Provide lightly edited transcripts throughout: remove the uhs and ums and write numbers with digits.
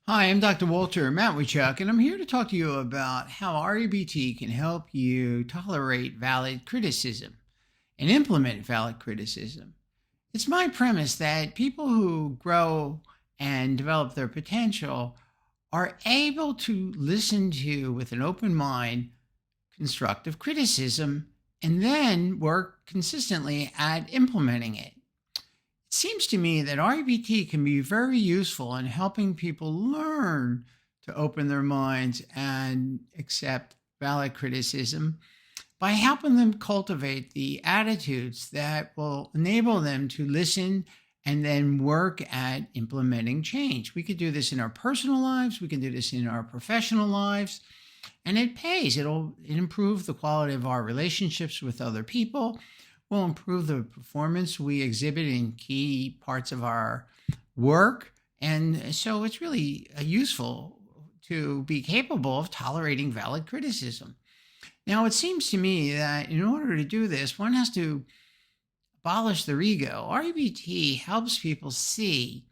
Hi, I'm Dr. Walter Matwichuk, and I'm here to talk to you about how REBT can help you tolerate valid criticism and implement valid criticism. It's my premise that people who grow and develop their potential are able to listen to, with an open mind, constructive criticism and then work consistently at implementing it. It seems to me that REBT can be very useful in helping people learn to open their minds and accept valid criticism by helping them cultivate the attitudes that will enable them to listen and then work at implementing change. We could do this in our personal lives, we can do this in our professional lives, and it pays. It'll improve the quality of our relationships with other people, will improve the performance we exhibit in key parts of our work. And so it's really useful to be capable of tolerating valid criticism. Now, it seems to me that in order to do this, one has to abolish their ego. REBT helps people see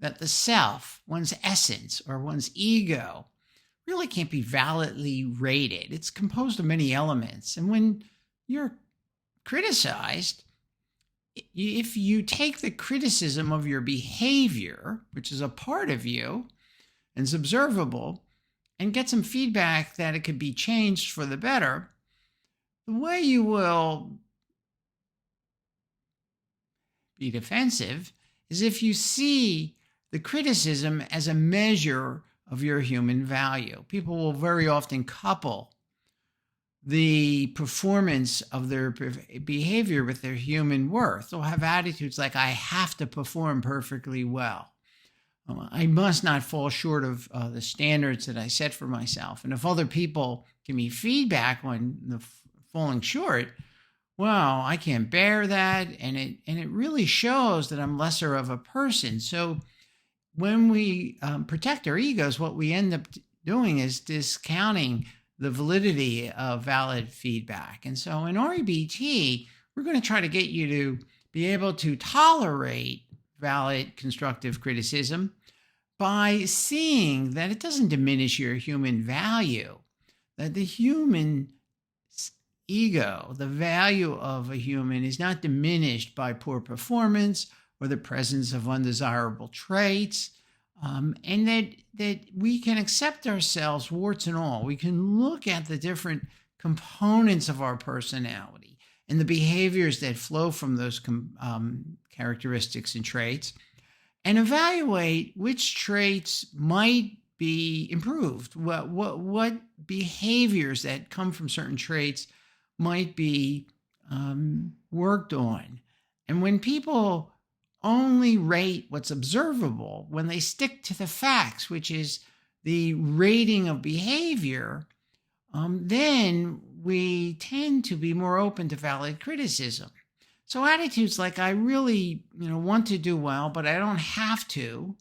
that the self, one's essence, or one's ego, really can't be validly rated. It's composed of many elements. And when you're criticized, if you take the criticism of your behavior, which is a part of you and is observable, and get some feedback that it could be changed for the better, the way you will be defensive is if you see the criticism as a measure of your human value. People will very often couple the performance of their behavior with their human worth. They'll have attitudes like, I have to perform perfectly well. I must not fall short of the standards that I set for myself. And if other people give me feedback on the falling short, well, I can't bear that. And it really shows that I'm lesser of a person. So when we protect our egos, what we end up doing is discounting the validity of valid feedback. And so in REBT, we're going to try to get you to be able to tolerate valid constructive criticism by seeing that it doesn't diminish your human value, that the human ego, the value of a human, is not diminished by poor performance or the presence of undesirable traits. And that we can accept ourselves, warts and all. We can look at the different components of our personality and the behaviors that flow from those characteristics and traits, and evaluate which traits might be improved. What behaviors that come from certain traits might be worked on. And when people only rate what's observable, when they stick to the facts, which is the rating of behavior, then we tend to be more open to valid criticism. So attitudes like, I really want to do well, but I don't have to.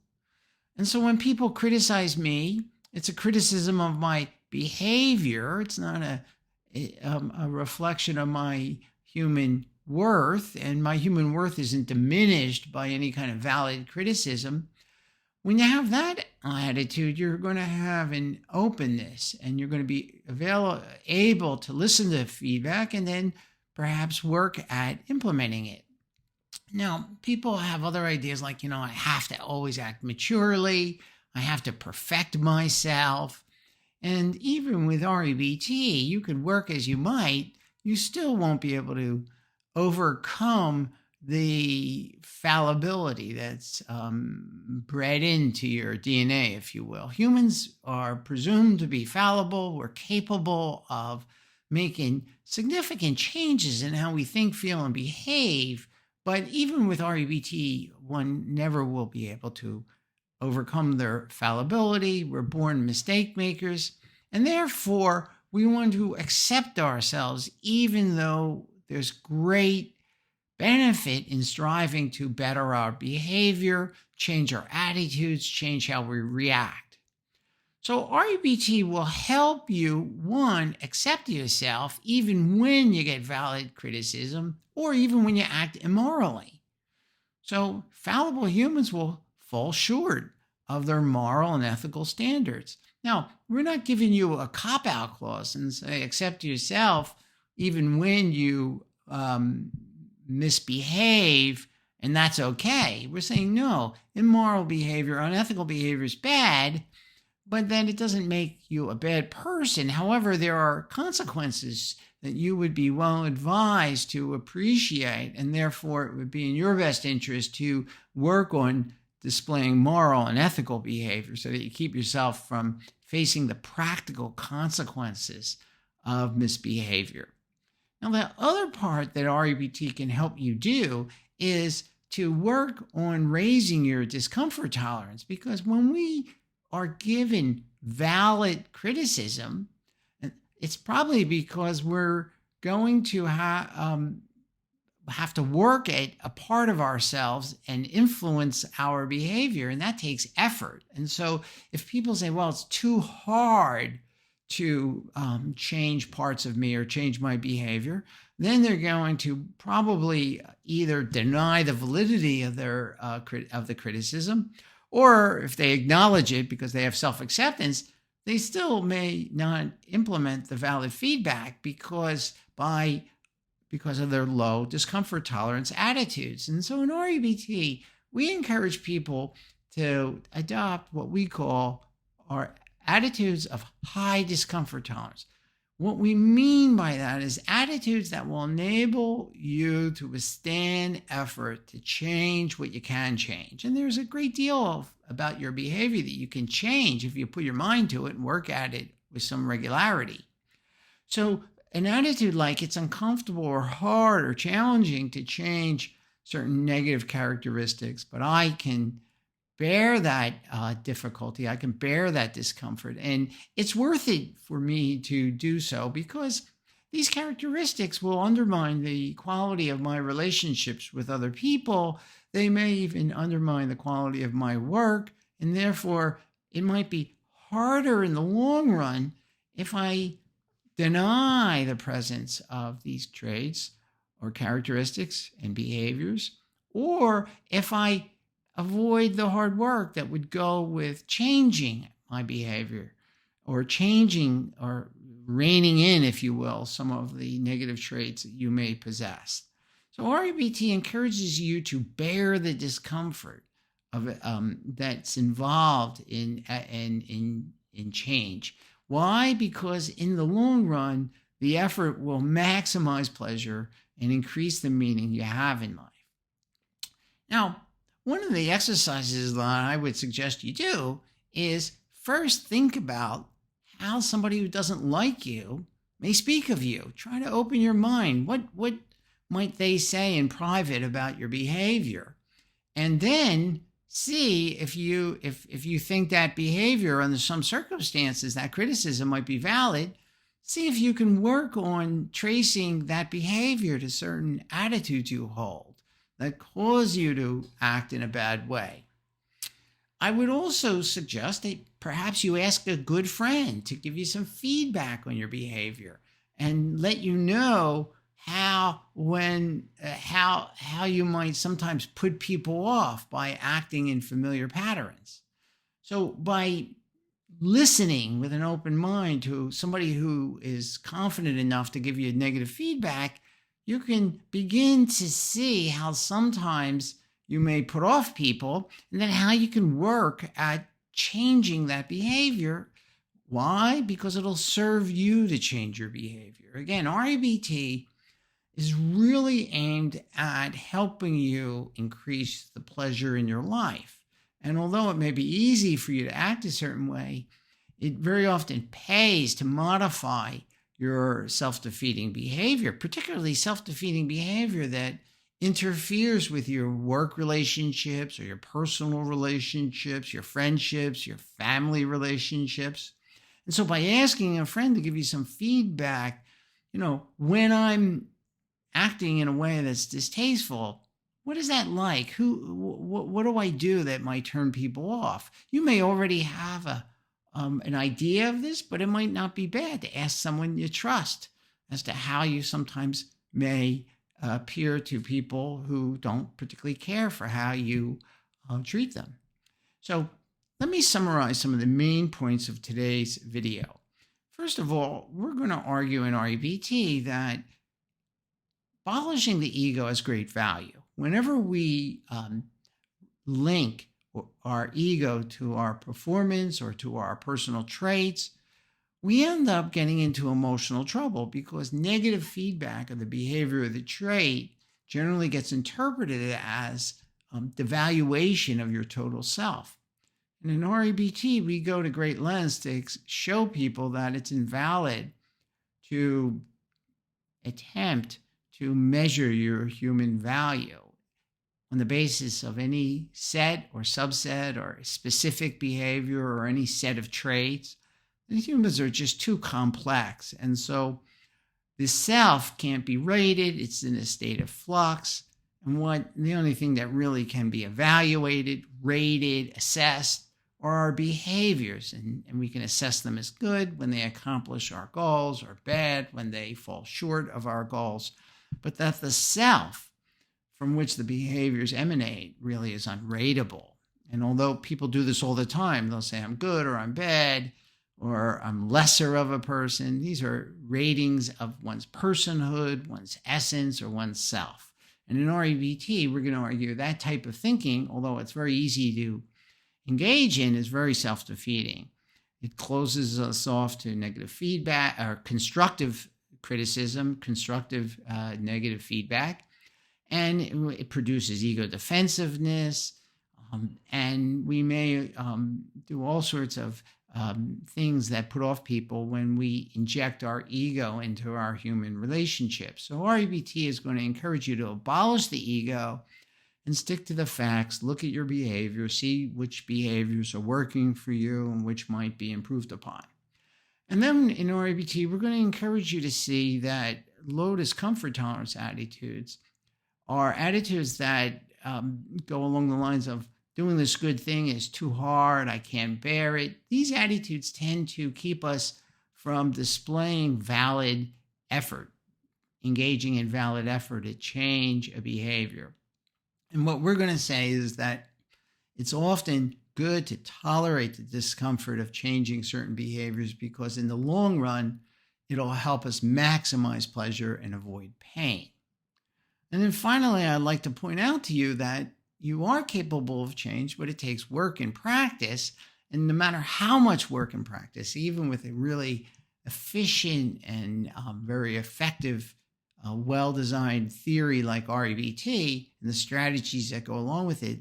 And so when people criticize me, it's a criticism of my behavior. It's not a reflection of my human worth, and my human worth isn't diminished by any kind of valid criticism. When you have that attitude, you're going to have an openness, and you're going to be able to listen to feedback and then perhaps work at implementing it. Now, people have other ideas like, I have to always act maturely, I have to perfect myself. And even with REBT, you could work as you might, you still won't be able to overcome the fallibility that's bred into your DNA, if you will. Humans are presumed to be fallible. We're capable of making significant changes in how we think, feel, and behave. But even with REBT, one never will be able to overcome their fallibility. We're born mistake makers. And therefore, we want to accept ourselves, even though there's great benefit in striving to better our behavior, change our attitudes, change how we react. So REBT will help you, one, accept yourself even when you get valid criticism or even when you act immorally. So fallible humans will fall short of their moral and ethical standards. Now, we're not giving you a cop-out clause and say accept yourself even when you misbehave, and that's okay. We're saying no, immoral behavior, unethical behavior is bad, but then it doesn't make you a bad person. However, there are consequences that you would be well advised to appreciate, and therefore it would be in your best interest to work on displaying moral and ethical behavior so that you keep yourself from facing the practical consequences of misbehavior. Now, the other part that REBT can help you do is to work on raising your discomfort tolerance, because when we are given valid criticism, it's probably because we're going to have to work at a part of ourselves and influence our behavior, and that takes effort. And so if people say, well, it's too hard to change parts of me or change my behavior, then they're going to probably either deny the validity of their of the criticism, or if they acknowledge it because they have self-acceptance, they still may not implement the valid feedback because of their low discomfort tolerance attitudes. And so in REBT, we encourage people to adopt what we call our attitudes of high discomfort tolerance. What we mean by that is attitudes that will enable you to withstand effort to change what you can change. And there's a great deal about your behavior that you can change if you put your mind to it and work at it with some regularity. So an attitude like it's uncomfortable or hard or challenging to change certain negative characteristics, but I can bear that difficulty. I can bear that discomfort. And it's worth it for me to do so because these characteristics will undermine the quality of my relationships with other people. They may even undermine the quality of my work. And therefore, it might be harder in the long run if I deny the presence of these traits or characteristics and behaviors, or if I avoid the hard work that would go with changing my behavior or changing or reining in, if you will, some of the negative traits that you may possess. So REBT encourages you to bear the discomfort of that's involved in change. Why? Because in the long run, the effort will maximize pleasure and increase the meaning you have in life. Now, one of the exercises that I would suggest you do is first think about how somebody who doesn't like you may speak of you. Try to open your mind. What might they say in private about your behavior? And then see if you think that behavior under some circumstances, that criticism might be valid. See if you can work on tracing that behavior to certain attitudes you hold that cause you to act in a bad way. I would also suggest that perhaps you ask a good friend to give you some feedback on your behavior and let you know how you might sometimes put people off by acting in familiar patterns. So by listening with an open mind to somebody who is confident enough to give you negative feedback, you can begin to see how sometimes you may put off people, and then how you can work at changing that behavior. Why? Because it'll serve you to change your behavior. Again, REBT is really aimed at helping you increase the pleasure in your life. And although it may be easy for you to act a certain way, it very often pays to modify your self-defeating behavior, particularly self-defeating behavior that interferes with your work relationships or your personal relationships, your friendships, your family relationships. And so by asking a friend to give you some feedback, when I'm acting in a way that's distasteful, what is that like? What do I do that might turn people off? You may already have an idea of this, but it might not be bad to ask someone you trust as to how you sometimes may appear to people who don't particularly care for how you treat them. So Let me summarize some of the main points of today's video. First of all, we're going to argue in REBT that abolishing the ego has great value. Whenever we link our ego to our performance or to our personal traits, we end up getting into emotional trouble because negative feedback of the behavior of the trait generally gets interpreted as devaluation of your total self. And in REBT, we go to great lengths to show people that it's invalid to attempt to measure your human value on the basis of any set or subset or specific behavior or any set of traits. The humans are just too complex. And so the self can't be rated. It's in a state of flux. And the only thing that really can be evaluated, rated, assessed are our behaviors. And we can assess them as good when they accomplish our goals or bad when they fall short of our goals. But that the self from which the behaviors emanate really is unrateable. And although people do this all the time, they'll say, I'm good or I'm bad, or I'm lesser of a person. These are ratings of one's personhood, one's essence, or one's self. And in REBT, we're going to argue that type of thinking, although it's very easy to engage in, is very self-defeating. It closes us off to negative feedback or constructive criticism, constructive negative feedback, and it produces ego defensiveness, and we may do all sorts of things that put off people when we inject our ego into our human relationships. So REBT is going to encourage you to abolish the ego and stick to the facts, look at your behavior, see which behaviors are working for you and which might be improved upon. And then in REBT, we're going to encourage you to see that low discomfort tolerance attitudes are attitudes that go along the lines of doing this good thing is too hard, I can't bear it. These attitudes tend to keep us from displaying valid effort, engaging in valid effort to change a behavior. And what we're going to say is that it's often good to tolerate the discomfort of changing certain behaviors because in the long run, it'll help us maximize pleasure and avoid pain. And then finally, I'd like to point out to you that you are capable of change, but it takes work and practice. And no matter how much work and practice, even with a really efficient and very effective, well-designed theory like REBT and the strategies that go along with it,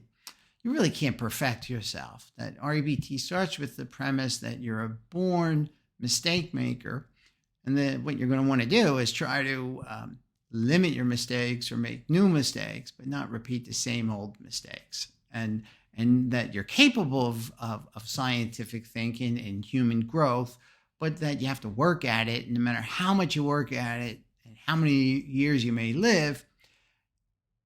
you really can't perfect yourself. That REBT starts with the premise that you're a born mistake maker, and that what you're going to want to do is try to limit your mistakes or make new mistakes, but not repeat the same old mistakes. And that you're capable of scientific thinking and human growth, but that you have to work at it. And no matter how much you work at it and how many years you may live,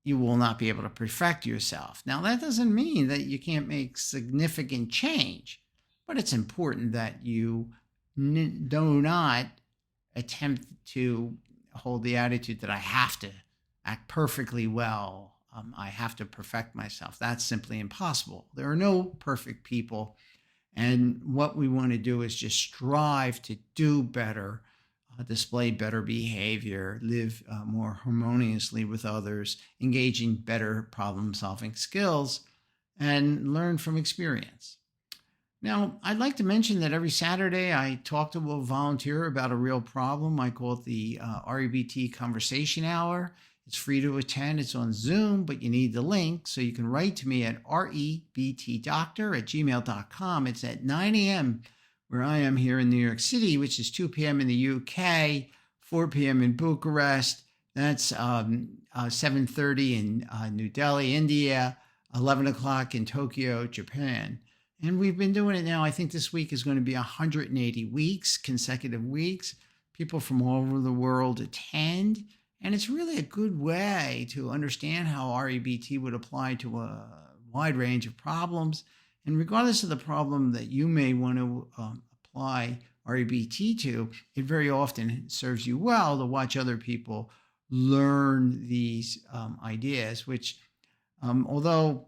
you will not be able to perfect yourself. Now, that doesn't mean that you can't make significant change, but it's important that you do not attempt to hold the attitude that I have to act perfectly well. I have to perfect myself. That's simply impossible. There are no perfect people. And what we want to do is just strive to do better, display better behavior, live more harmoniously with others, engage in better problem-solving skills, and learn from experience. Now, I'd like to mention that every Saturday I talk to a volunteer about a real problem. I call it the REBT Conversation Hour. It's free to attend. It's on Zoom, but you need the link. So you can write to me at rebtdoctor@gmail.com. It's at 9 a.m. where I am here in New York City, which is 2 p.m. in the UK, 4 p.m. in Bucharest. That's 7:30 in New Delhi, India, 11 o'clock in Tokyo, Japan. And we've been doing it now. I think this week is going to be 180 weeks, consecutive weeks. People from all over the world attend. And it's really a good way to understand how REBT would apply to a wide range of problems. And regardless of the problem that you may want to apply REBT to, it very often serves you well to watch other people learn these ideas, which although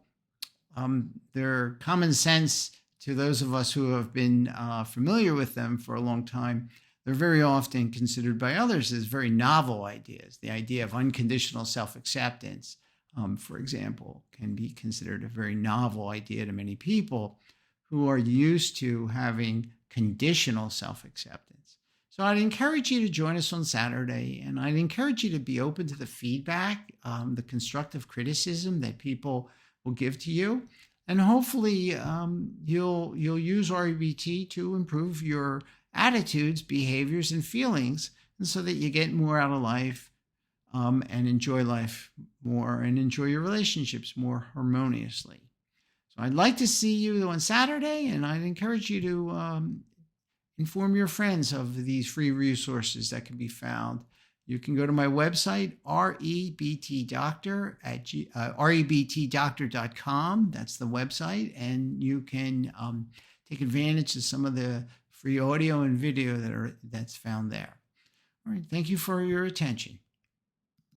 they're common sense to those of us who have been familiar with them for a long time, they're very often considered by others as very novel ideas. The idea of unconditional self-acceptance, for example, can be considered a very novel idea to many people who are used to having conditional self-acceptance. So I'd encourage you to join us on Saturday, and I'd encourage you to be open to the feedback, the constructive criticism that people will give to you. And hopefully you'll use REBT to improve your attitudes, behaviors, and feelings, and so that you get more out of life and enjoy life more and enjoy your relationships more harmoniously. So I'd like to see you on Saturday, and I'd encourage you to inform your friends of these free resources that can be found. You can go to my website, rebtdoctor.com. That's the website, and you can take advantage of some of the free audio and video that's found there. All right, thank you for your attention.